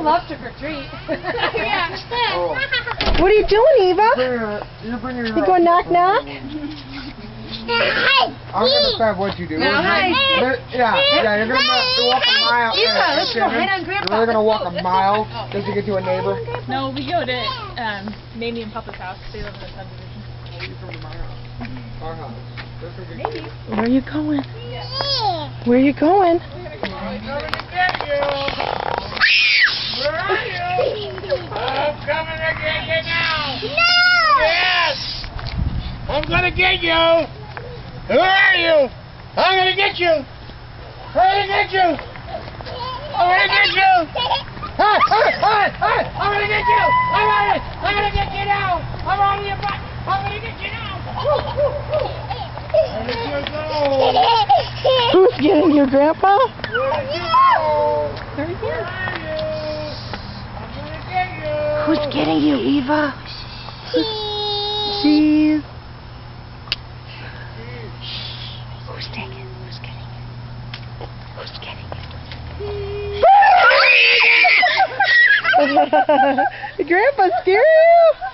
love trick or treat. Yeah. Oh. What are you doing, Eva? You going knock knock? I'm gonna decide what you do. No, hi. Yeah, you're gonna walk a mile. Eva, let's go head on You're Grandpa. really gonna walk a mile just to get to a neighbor. No, we go to Mamie and Papa's house. They live in the subdivision. Our house. Maybe. Where are you going? Where are you going? I'm coming to get you. Where are you? I'm coming to get you now. No! Yes! I'm gonna get you! Who are you? I'm gonna get you! I'm gonna get you! I'm gonna get you! Hey! I'm gonna get you! I'm gonna get you now! I'm on your butt! I'm gonna get you now! Where did you go? Who's getting you, Grandpa? Where did you go? Very Where good. are you? I'm gonna get you! Who's getting you, Eva? Cheese. Who's taking? Who's getting you? Who's getting you? Grandpa, scare you?